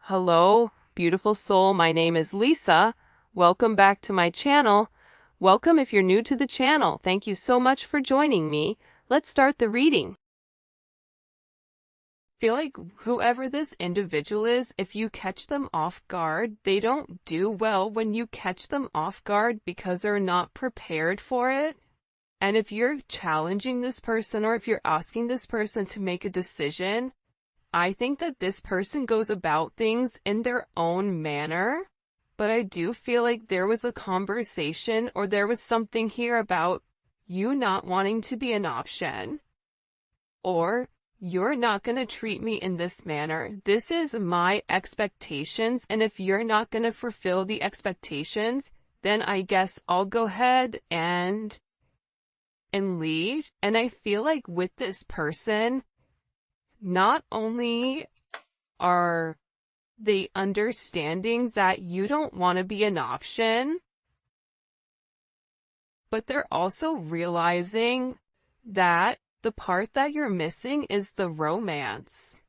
Hello, beautiful soul. My name is Lisa. Welcome back to my channel. Welcome if you're new to the channel. Thank you so much for joining me. Let's start the reading. Feel like whoever this individual is, if you catch them off guard, they don't do well when you catch them off guard because they're not prepared for it. And if you're challenging this person or if you're asking this person to make a decision, I think that this person goes about things in their own manner, but I do feel like there was a conversation or there was something here about you not wanting to be an option, or you're not going to treat me in this manner. This is my expectations, and if you're not going to fulfill the expectations, then I guess I'll go ahead and leave. And I feel like with this person, not only are they understanding that you don't want to be an option, but they're also realizing that the part that you're missing is the romance.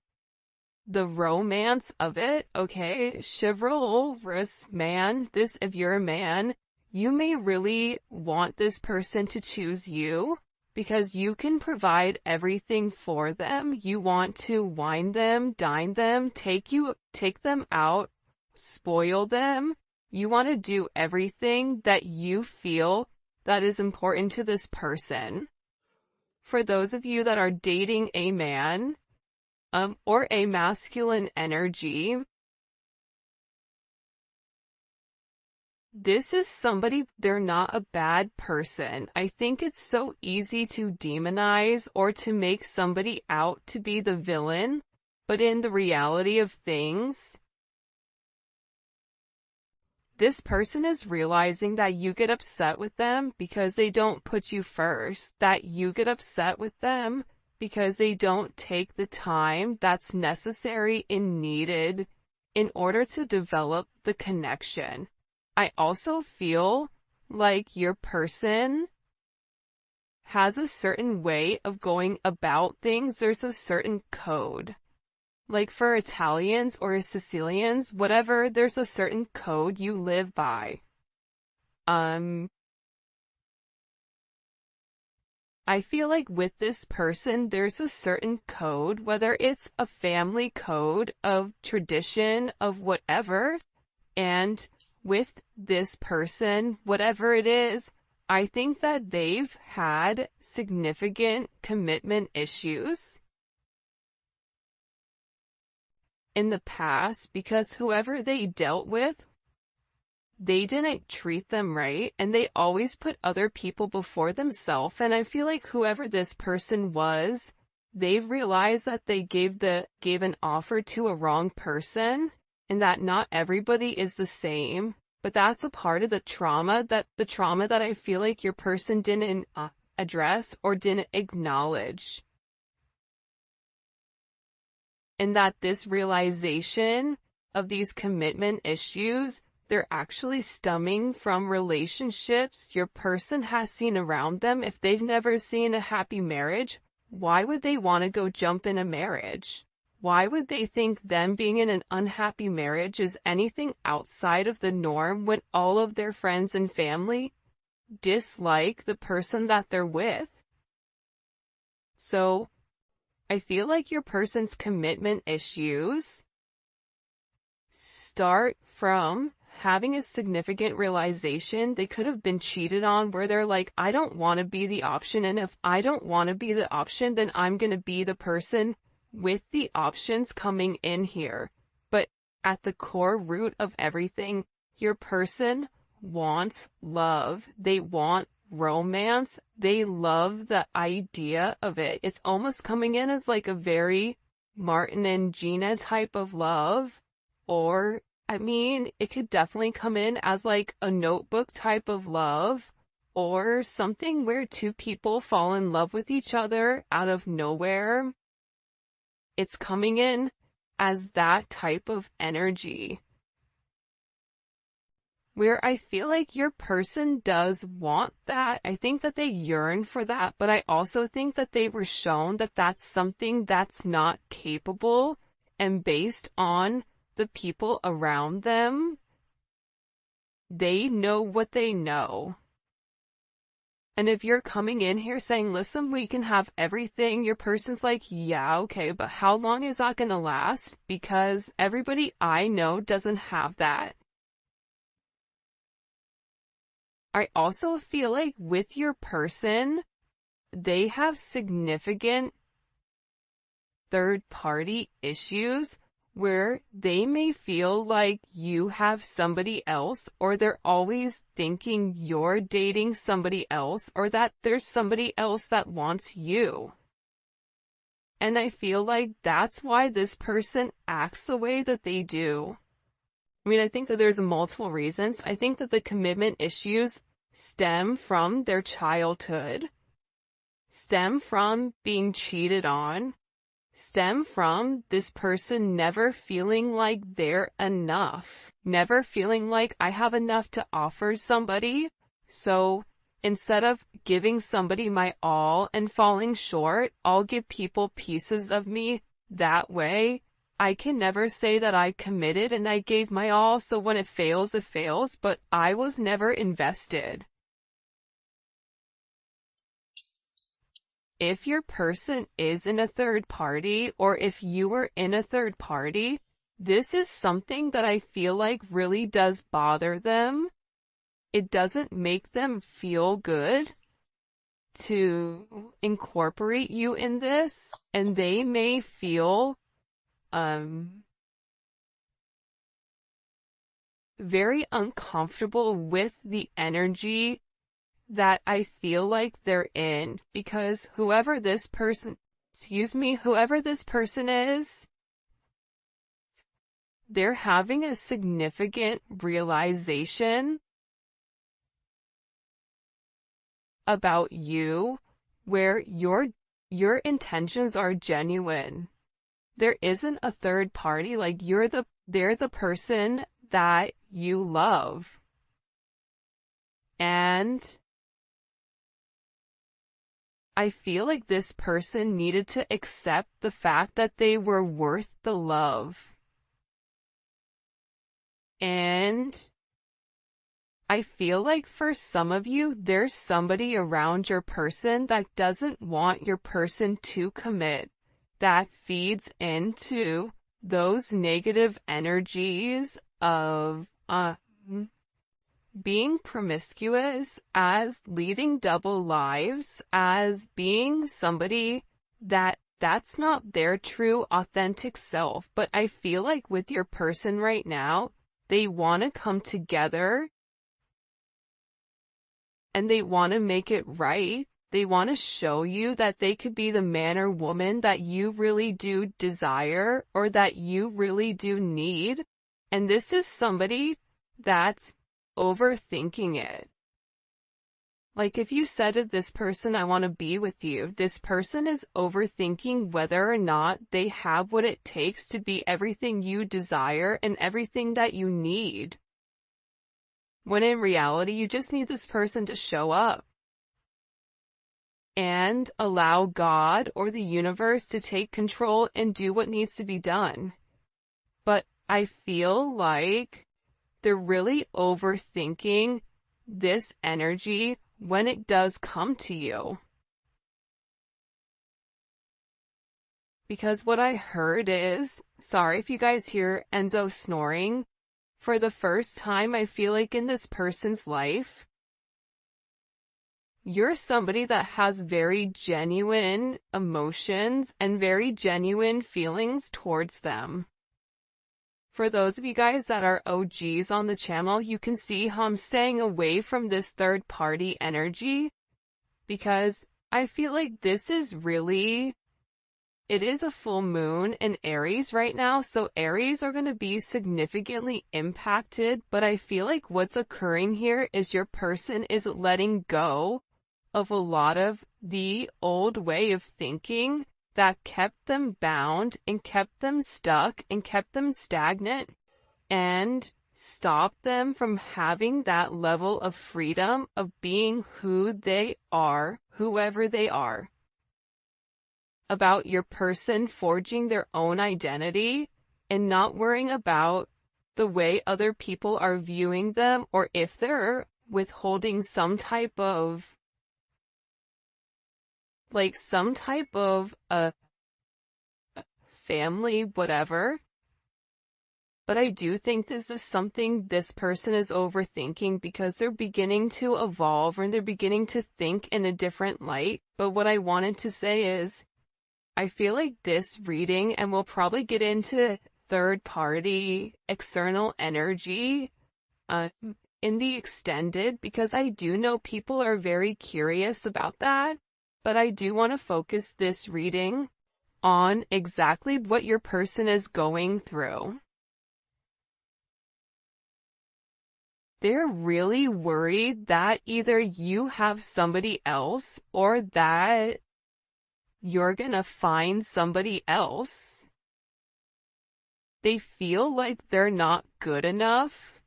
The romance of it, okay? Chivalrous man, if you're a man, you may really want this person to choose you, because you can provide everything for them. You want to wine them, dine them, take them out, spoil them. You want to do everything that you feel that is important to this person. For those of you that are dating a man, or a masculine energy, this is somebody, they're not a bad person. I think it's so easy to demonize or to make somebody out to be the villain, but in the reality of things, this person is realizing that you get upset with them because they don't put you first, that you get upset with them because they don't take the time that's necessary and needed in order to develop the connection. I also feel like your person has a certain way of going about things. There's a certain code. Like for Italians or Sicilians, whatever, there's a certain code you live by. I feel like with this person, there's a certain code, whether it's a family code of tradition, of whatever, and with this person, whatever it is, I think that they've had significant commitment issues in the past because whoever they dealt with, they didn't treat them right, and they always put other people before themselves. And I feel like whoever this person was, they've realized that they gave an offer to a wrong person, and that not everybody is the same, but that's a part of the trauma that I feel like your person didn't address or didn't acknowledge. And that this realization of these commitment issues, they're actually stemming from relationships your person has seen around them. If they've never seen a happy marriage, why would they want to go jump in a marriage? Why would they think them being in an unhappy marriage is anything outside of the norm when all of their friends and family dislike the person that they're with? So, I feel like your person's commitment issues start from having a significant realization they could have been cheated on, where they're like, I don't want to be the option, and if I don't want to be the option, then I'm going to be the person with the options coming in here. But at the core root of everything, your person wants love. They want romance. They love the idea of it. It's almost coming in as like a very Martin and Gina type of love, or I mean, it could definitely come in as like a Notebook type of love, or something where two people fall in love with each other out of nowhere. It's coming in as that type of energy, where I feel like your person does want that. I think that they yearn for that, but I also think that they were shown that that's something that's not capable, and based on the people around them, they know what they know. And if you're coming in here saying, listen, we can have everything, your person's like, yeah, okay, but how long is that gonna last? Because everybody I know doesn't have that. I also feel like with your person, they have significant third-party issues where they may feel like you have somebody else, or they're always thinking you're dating somebody else, or that there's somebody else that wants you. And I feel like that's why this person acts the way that they do. I mean, I think that there's multiple reasons. I think that the commitment issues stem from their childhood, stem from being cheated on, stem from this person never feeling like they're enough, never feeling like I have enough to offer somebody. So instead of giving somebody my all and falling short, I'll give people pieces of me. That way, I can never say that I committed and I gave my all, so when it fails, but I was never invested. If your person is in a third party, or if you were in a third party, this is something that I feel like really does bother them. It doesn't make them feel good to incorporate you in this, and they may feel very uncomfortable with the energy that I feel like they're in, because whoever this person is, they're having a significant realization about you where your intentions are genuine. There isn't a third party, like they're the person that you love. And I feel like this person needed to accept the fact that they were worth the love. And I feel like for some of you, there's somebody around your person that doesn't want your person to commit, that feeds into those negative energies of being promiscuous, as leading double lives, as being somebody that's not their true authentic self. But I feel like with your person right now, they want to come together and they want to make it right. They want to show you that they could be the man or woman that you really do desire, or that you really do need. And this is somebody that's overthinking it. Like if you said to this person, I want to be with you, this person is overthinking whether or not they have what it takes to be everything you desire and everything that you need. When in reality, you just need this person to show up and allow God or the universe to take control and do what needs to be done. But I feel like they're really overthinking this energy when it does come to you. Because what I heard is, sorry if you guys hear Enzo snoring, for the first time I feel like in this person's life, you're somebody that has very genuine emotions and very genuine feelings towards them. For those of you guys that are OGs on the channel, you can see how I'm staying away from this third party energy, because I feel like this is really, it is a full moon in Aries right now, so Aries are going to be significantly impacted, but I feel like what's occurring here is your person is letting go of a lot of the old way of thinking that kept them bound and kept them stuck and kept them stagnant and stopped them from having that level of freedom of being who they are, whoever they are. About your person forging their own identity and not worrying about the way other people are viewing them, or if they're withholding some type of family, whatever. But I do think this is something this person is overthinking because they're beginning to evolve and they're beginning to think in a different light. But what I wanted to say is, I feel like this reading, and we'll probably get into third-party external energy in the extended, because I do know people are very curious about that. But I do want to focus this reading on exactly what your person is going through. They're really worried that either you have somebody else or that you're gonna find somebody else. They feel like they're not good enough.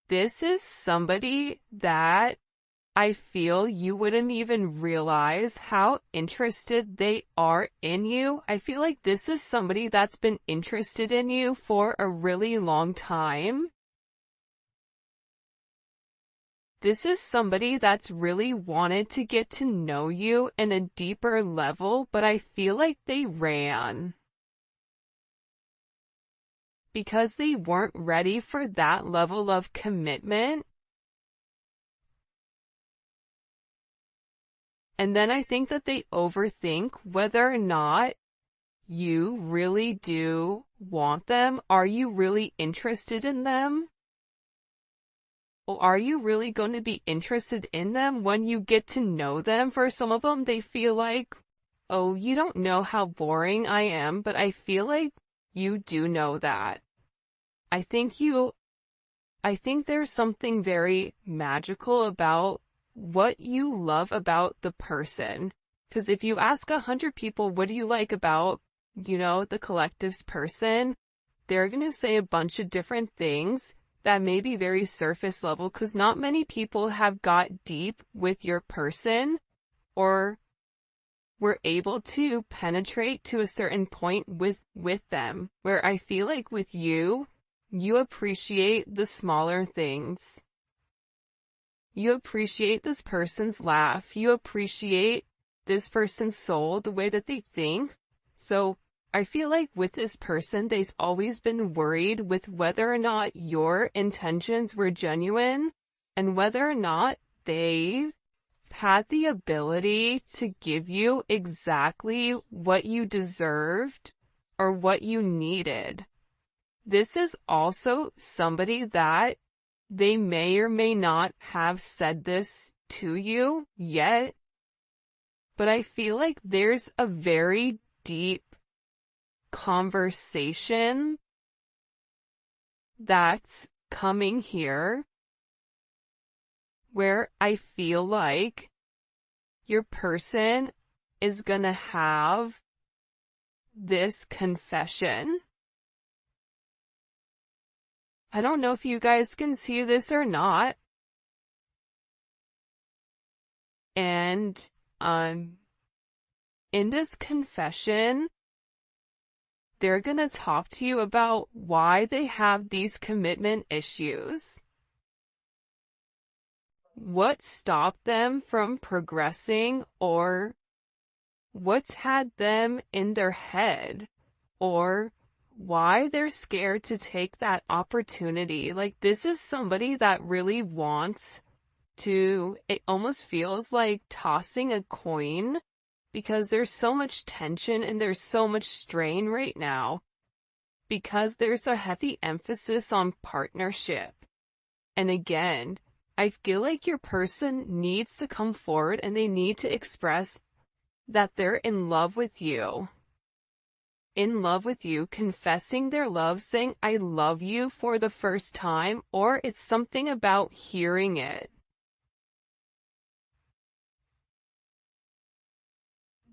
This is somebody that I feel you wouldn't even realize how interested they are in you. I feel like this is somebody that's been interested in you for a really long time. This is somebody that's really wanted to get to know you in a deeper level, but I feel like they ran because they weren't ready for that level of commitment. And then I think that they overthink whether or not you really do want them. Are you really interested in them? Or are you really going to be interested in them when you get to know them? For some of them, they feel like, oh, you don't know how boring I am, but I feel like you do know that. I think there's something very magical about what you love about the person. Because if you ask 100 people, what do you like about, the collective's person, they're going to say a bunch of different things that may be very surface level, because not many people have got deep with your person or were able to penetrate to a certain point with them, where I feel like with you appreciate the smaller things. You appreciate this person's laugh. You appreciate this person's soul, the way that they think. So I feel like with this person, they've always been worried with whether or not your intentions were genuine and whether or not they had the ability to give you exactly what you deserved or what you needed. This is also somebody that they may or may not have said this to you yet, but I feel like there's a very deep conversation that's coming here where I feel like your person is gonna have this confession. I don't know if you guys can see this or not. And in this confession, they're gonna talk to you about why they have these commitment issues. What stopped them from progressing, or what's had them in their head, or why they're scared to take that opportunity. Like, this is somebody that really wants to, it almost feels like tossing a coin, because there's so much tension and there's so much strain right now, because there's a heavy emphasis on partnership. And again, I feel like your person needs to come forward and they need to express that they're in love with you. In love with you, confessing their love, saying, I love you for the first time, or it's something about hearing it.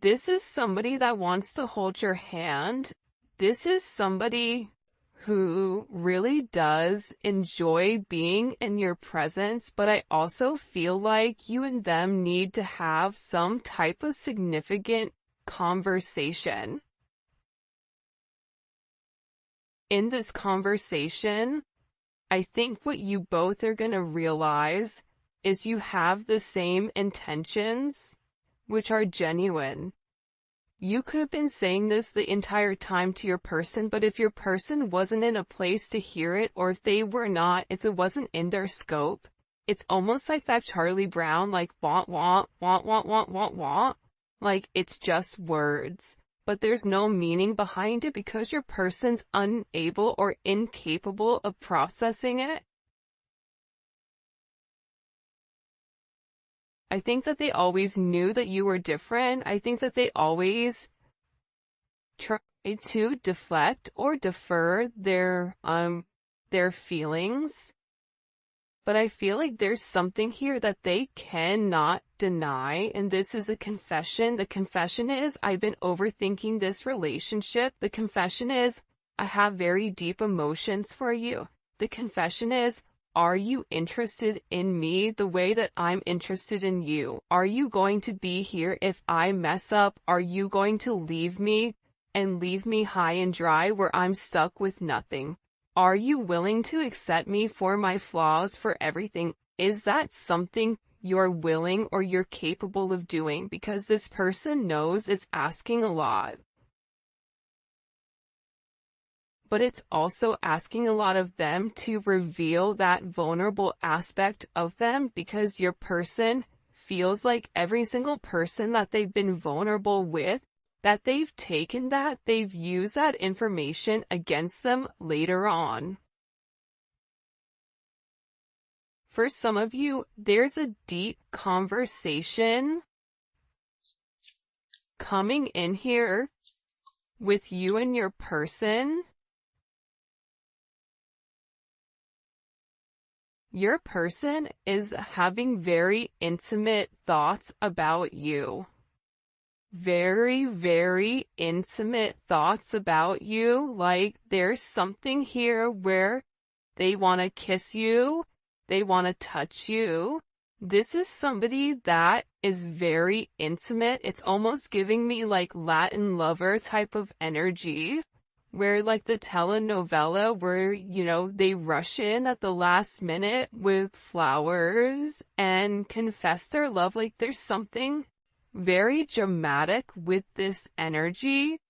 This is somebody that wants to hold your hand. This is somebody who really does enjoy being in your presence, but I also feel like you and them need to have some type of significant conversation. In this conversation, I think what you both are going to realize is you have the same intentions, which are genuine. You could have been saying this the entire time to your person, but if your person wasn't in a place to hear it, or if it wasn't in their scope, it's almost like that Charlie Brown, like, want, like, it's just words. But there's no meaning behind it because your person's unable or incapable of processing it. I think that they always knew that you were different. I think that they always tried to deflect or defer their feelings. But I feel like there's something here that they cannot deny, and this is a confession. The confession is, I've been overthinking this relationship. The confession is, I have very deep emotions for you. The confession is, are you interested in me the way that I'm interested in you? Are you going to be here if I mess up? Are you going to leave me and leave me high and dry where I'm stuck with nothing? Are you willing to accept me for my flaws, for everything? Is that something you're willing or you're capable of doing? Because this person knows it's asking a lot. But it's also asking a lot of them to reveal that vulnerable aspect of them, because your person feels like every single person that they've been vulnerable with, that they've used that information against them later on. For some of you, there's a deep conversation coming in here with you and your person. Your person is having very intimate thoughts about you. Very, very intimate thoughts about you. Like, there's something here where they want to kiss you, they want to touch you. This is somebody that is very intimate. It's almost giving me like Latin lover type of energy, where like the telenovela where, they rush in at the last minute with flowers and confess their love. Like, there's something very dramatic with this energy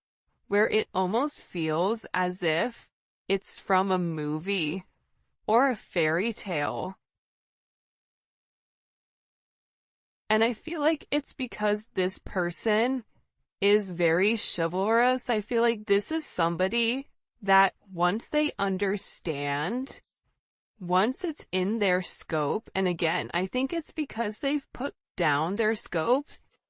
where it almost feels as if it's from a movie or a fairy tale. And I feel like it's because this person is very chivalrous. I feel like this is somebody that once they understand, once it's in their scope, and again, I think it's because they've put down their scope,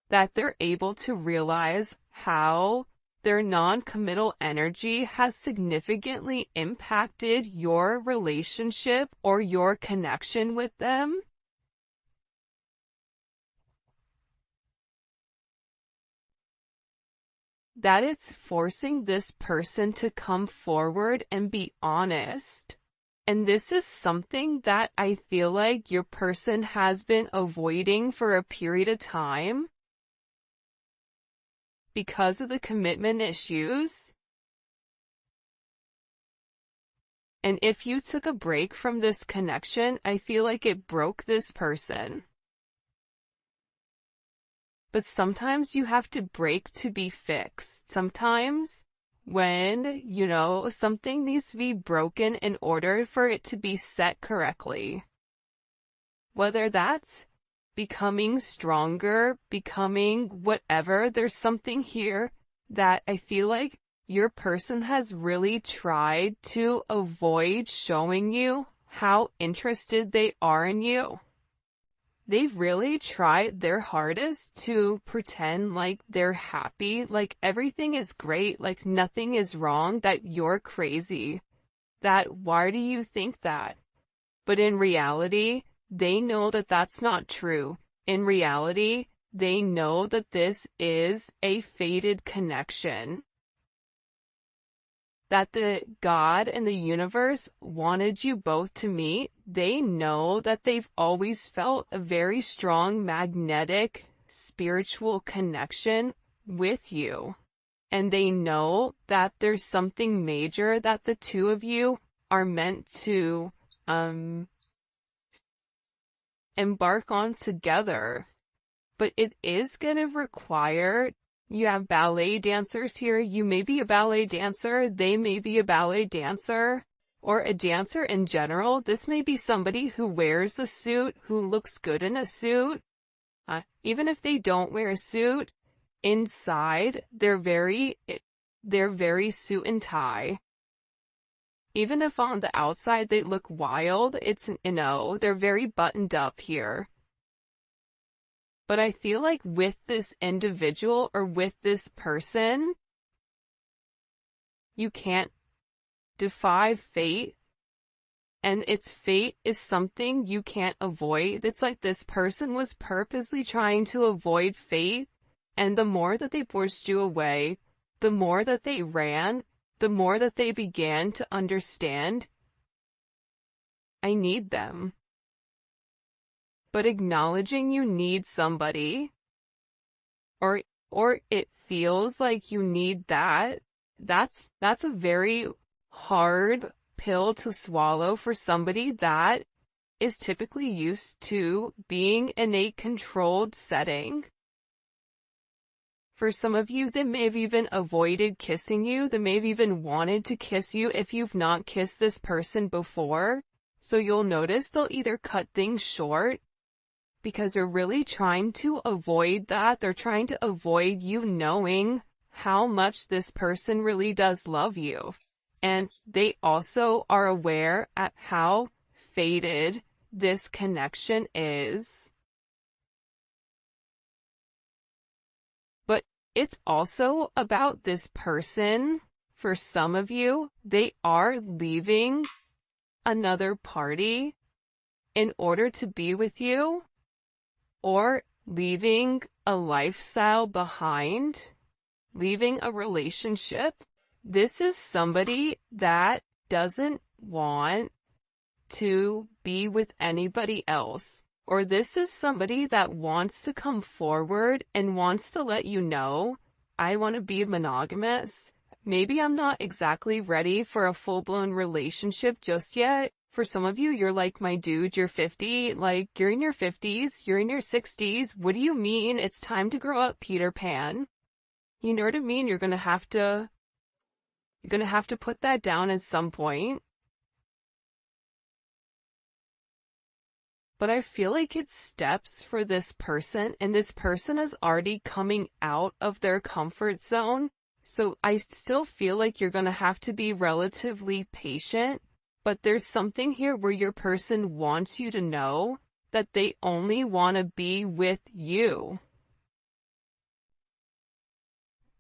that they're able to realize how their non-committal energy has significantly impacted your relationship or your connection with them. That it's forcing this person to come forward and be honest. And this is something that I feel like your person has been avoiding for a period of time because of the commitment issues. And if you took a break from this connection, I feel like it broke this person. But sometimes you have to break to be fixed. Sometimes when, something needs to be broken in order for it to be set correctly. Whether that's becoming stronger, becoming whatever, there's something here that I feel like your person has really tried to avoid showing you how interested they are in you. They've really tried their hardest to pretend like they're happy, like everything is great, like nothing is wrong, that you're crazy. That why do you think that? But in reality, they know that that's not true. In reality, they know that this is a fated connection. that the God and the universe wanted you both to meet. They know that they've always felt a very strong magnetic spiritual connection with you. And they know that there's something major that the two of you are meant to embark on together. But it is going to require, you have ballet dancers here, you may be a ballet dancer, they may be a ballet dancer, or a dancer in general. This may be somebody who wears a suit, who looks good in a suit. Even if they don't wear a suit, inside, they're very suit and tie. Even if on the outside they look wild, they're very buttoned up here. But I feel like with this individual or with this person, you can't defy fate. And its fate is something you can't avoid. It's like this person was purposely trying to avoid fate. And the more that they pushed you away, the more that they ran, the more that they began to understand, I need them. But acknowledging you need somebody, or it feels like you need that's a very hard pill to swallow for somebody that is typically used to being in a controlled setting. For some of you, they may have even avoided kissing you. They may have even wanted to kiss you if you've not kissed this person before. So you'll notice they'll either cut things short because they're really trying to avoid that. They're trying to avoid you knowing how much this person really does love you. And they also are aware at how faded this connection is. But it's also about this person. For some of you, they are leaving another party in order to be with you, or leaving a lifestyle behind, leaving a relationship. This is somebody that doesn't want to be with anybody else. Or this is somebody that wants to come forward and wants to let you know, I want to be monogamous. Maybe I'm not exactly ready for a full-blown relationship just yet. For some of you, you're like, my dude, you're 50, like, you're in your 50s, you're in your 60s. What do you mean it's time to grow up, Peter Pan? You know what I mean? You're gonna have to put that down at some point. But I feel like it's steps for this person, and this person is already coming out of their comfort zone. So I still feel like you're gonna have to be relatively patient, but there's something here where your person wants you to know that they only want to be with you.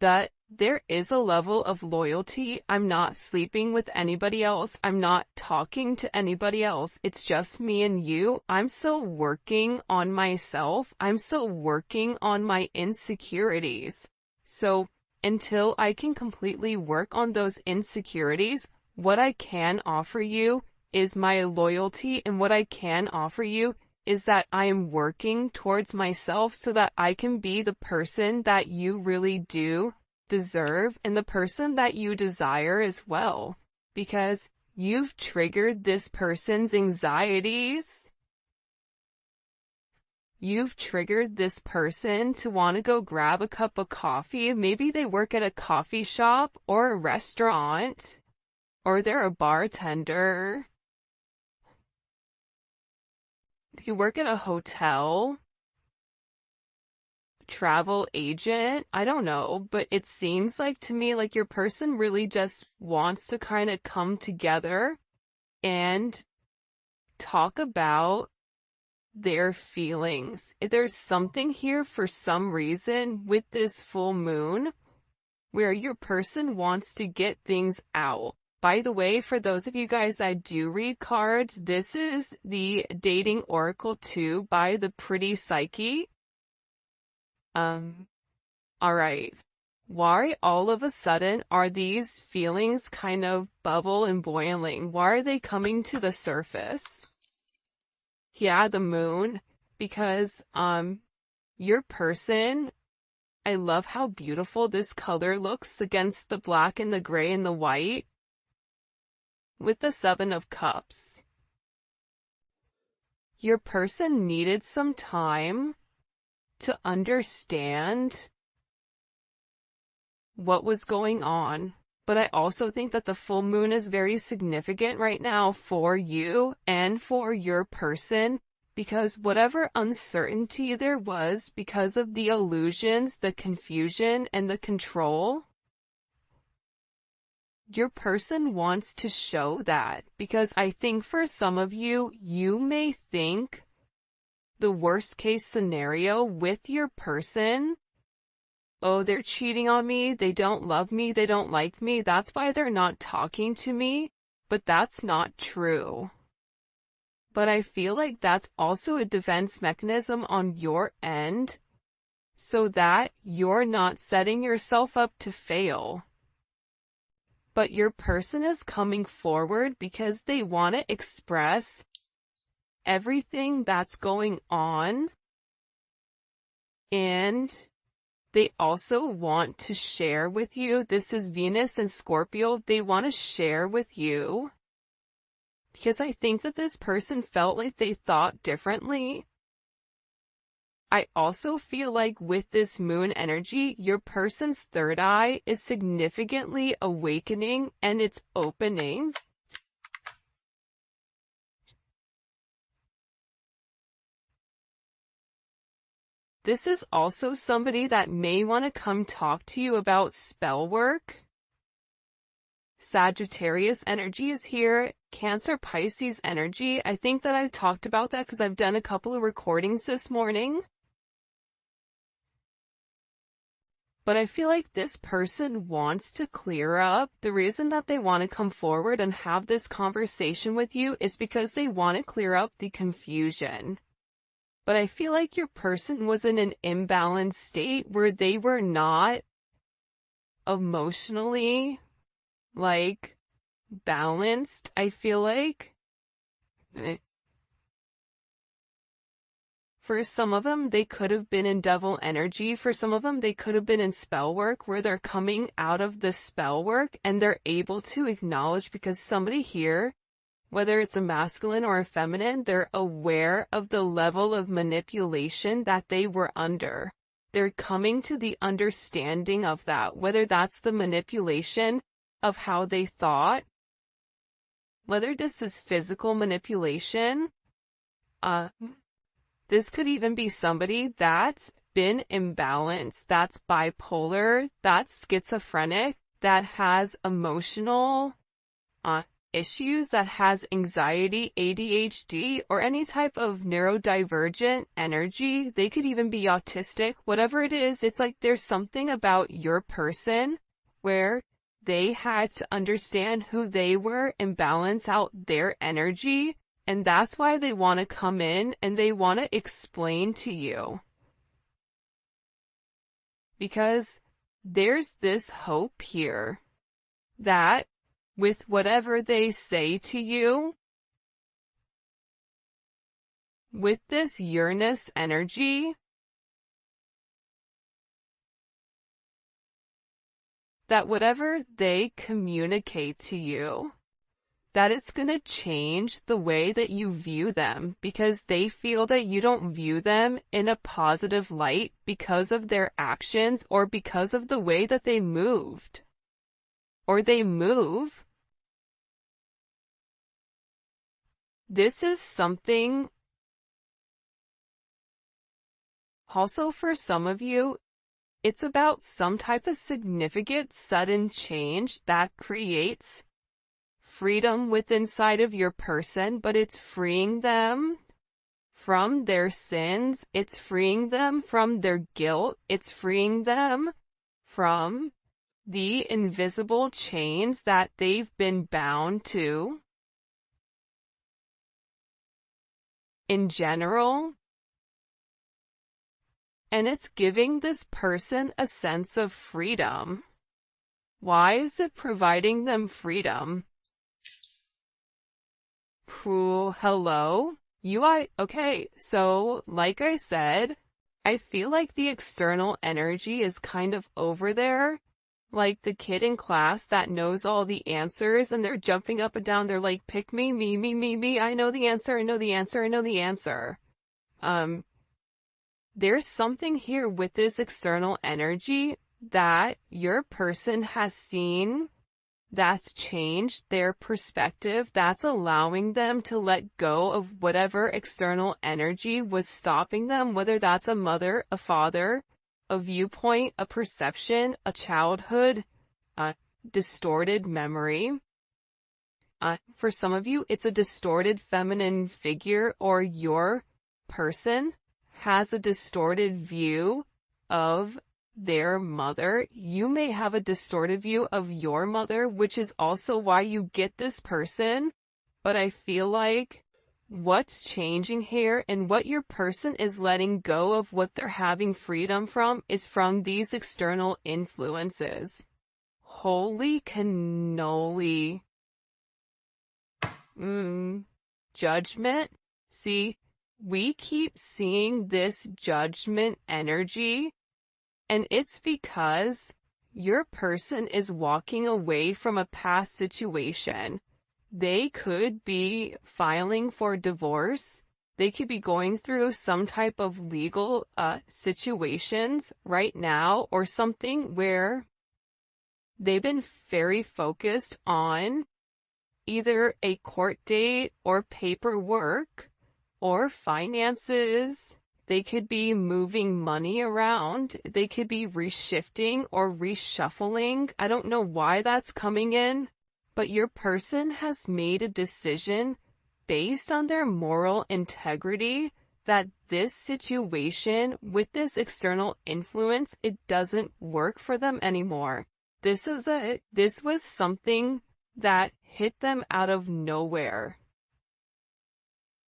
That there is a level of loyalty. I'm not sleeping with anybody else. I'm not talking to anybody else. It's just me and you. I'm still working on myself. I'm still working on my insecurities. So until I can completely work on those insecurities, what I can offer you is my loyalty, and what I can offer you is that I am working towards myself so that I can be the person that you really do deserve and the person that you desire as well. Because you've triggered this person's anxieties. You've triggered this person to want to go grab a cup of coffee. Maybe they work at a coffee shop or a restaurant, or they're a bartender. You work at a hotel, travel agent, I don't know, but it seems like to me like your person really just wants to kind of come together and talk about their feelings. There's something here for some reason with this full moon where your person wants to get things out. By the way, for those of you guys that do read cards, this is the Dating Oracle 2 by the Pretty Psyche. Alright. Why all of a sudden are these feelings kind of bubble and boiling? Why are they coming to the surface? Yeah, the moon, because, your person, I love how beautiful this color looks against the black and the gray and the white with the Seven of Cups. Your person needed some time to understand what was going on. But I also think that the full moon is very significant right now for you and for your person, because whatever uncertainty there was because of the illusions, the confusion, and the control, your person wants to show that, because I think for some of you, you may think the worst case scenario with your person, oh, they're cheating on me, they don't love me, they don't like me, that's why they're not talking to me, but that's not true. But I feel like that's also a defense mechanism on your end, so that you're not setting yourself up to fail. But your person is coming forward because they want to express everything that's going on, and they also want to share with you. This is Venus and Scorpio. They want to share with you because I think that this person felt like they thought differently. I also feel like with this moon energy, your person's third eye is significantly awakening and it's opening. This is also somebody that may want to come talk to you about spell work. Sagittarius energy is here. Cancer, Pisces energy. I think that I've talked about that because I've done a couple of recordings this morning. But I feel like this person wants to clear up. The reason that they want to come forward and have this conversation with you is because they want to clear up the confusion. But I feel like your person was in an imbalanced state where they were not emotionally, balanced, I feel like. For some of them, they could have been in devil energy. For some of them, they could have been in spell work where they're coming out of the spell work and they're able to acknowledge, because somebody here, whether it's a masculine or a feminine, they're aware of the level of manipulation that they were under. They're coming to the understanding of that, whether that's the manipulation of how they thought, whether this is physical manipulation. This could even be somebody that's been imbalanced, that's bipolar, that's schizophrenic, that has emotional issues, that has anxiety, ADHD, or any type of neurodivergent energy. They could even be autistic. Whatever it is, it's like there's something about your person where they had to understand who they were and balance out their energy, and that's why they want to come in and they want to explain to you. Because there's this hope here that with whatever they say to you, with this Uranus energy, that whatever they communicate to you, that it's going to change the way that you view them, because they feel that you don't view them in a positive light because of their actions or because of the way that they moved or they move. This is something also for some of you. It's about some type of significant sudden change that creates freedom within inside of your person, but it's freeing them from their sins, it's freeing them from their guilt, it's freeing them from the invisible chains that they've been bound to. In general, and it's giving this person a sense of freedom. Why is it providing them freedom? Hello? Okay, so like I said, I feel like the external energy is kind of over there. Like the kid in class that knows all the answers and they're jumping up and down. They're like, pick me, me. I know the answer. I know the answer. I know the answer. There's something here with this external energy that your person has seen that's changed their perspective, that's allowing them to let go of whatever external energy was stopping them, whether that's a mother, a father, a viewpoint, a perception, a childhood, a distorted memory. For some of you, it's a distorted feminine figure, or your person has a distorted view of their mother. You may have a distorted view of your mother, which is also why you get this person. But I feel like what's changing here and what your person is letting go of, what they're having freedom from, is from these external influences. Holy cannoli. Judgment. See, we keep seeing this judgment energy, and it's because your person is walking away from a past situation. They could be filing for divorce. They could be going through some type of legal situations right now, or something where they've been very focused on either a court date or paperwork or finances. They could be moving money around. They could be reshifting or reshuffling. I don't know why that's coming in, but your person has made a decision based on their moral integrity that this situation with this external influence, it doesn't work for them anymore. This was something that hit them out of nowhere.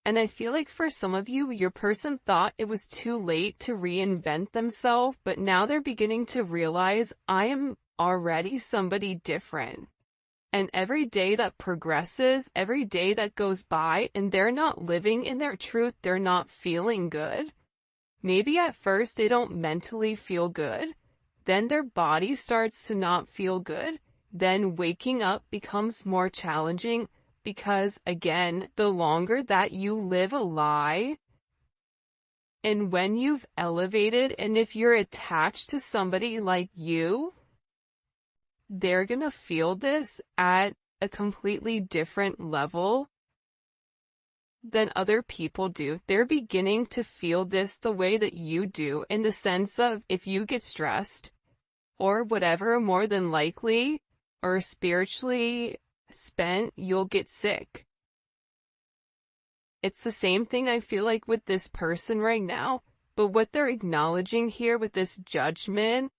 And I feel like for some of you, your person thought it was too late to reinvent themselves, but now they're beginning to realize, I am already somebody different. And every day that progresses, every day that goes by, and they're not living in their truth, they're not feeling good. Maybe at first they don't mentally feel good. Then their body starts to not feel good. Then waking up becomes more challenging because, again, the longer that you live a lie, and when you've elevated, and if you're attached to somebody like you, they're gonna feel this at a completely different level than other people do. They're beginning to feel this the way that you do, in the sense of, if you get stressed or whatever, more than likely, or spiritually spent, you'll get sick. It's the same thing I feel like with this person right now, but what they're acknowledging here with this judgment,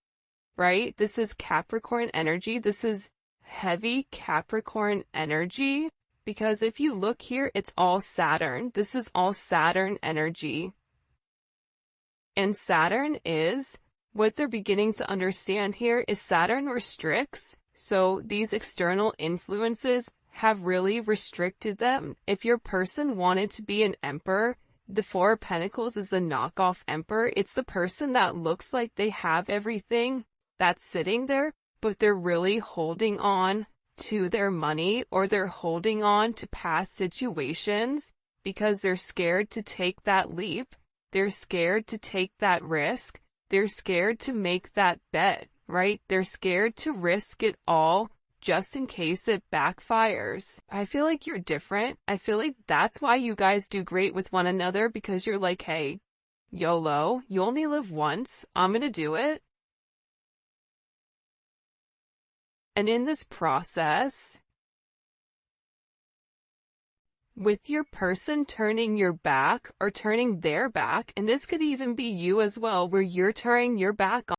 right? This is Capricorn energy. This is heavy Capricorn energy, because if you look here, it's all Saturn. This is all Saturn energy. And Saturn is, what they're beginning to understand here is Saturn restricts. So these external influences have really restricted them. If your person wanted to be an emperor, the Four of Pentacles is the knockoff emperor. It's the person that looks like they have everything that's sitting there, but they're really holding on to their money, or they're holding on to past situations because they're scared to take that leap. They're scared to take that risk. They're scared to make that bet, right? They're scared to risk it all just in case it backfires. I feel like you're different. I feel like that's why you guys do great with one another, because you're like, hey, YOLO, you only live once. I'm gonna do it. And in this process, with your person turning your back or turning their back, and this could even be you as well, where you're turning your back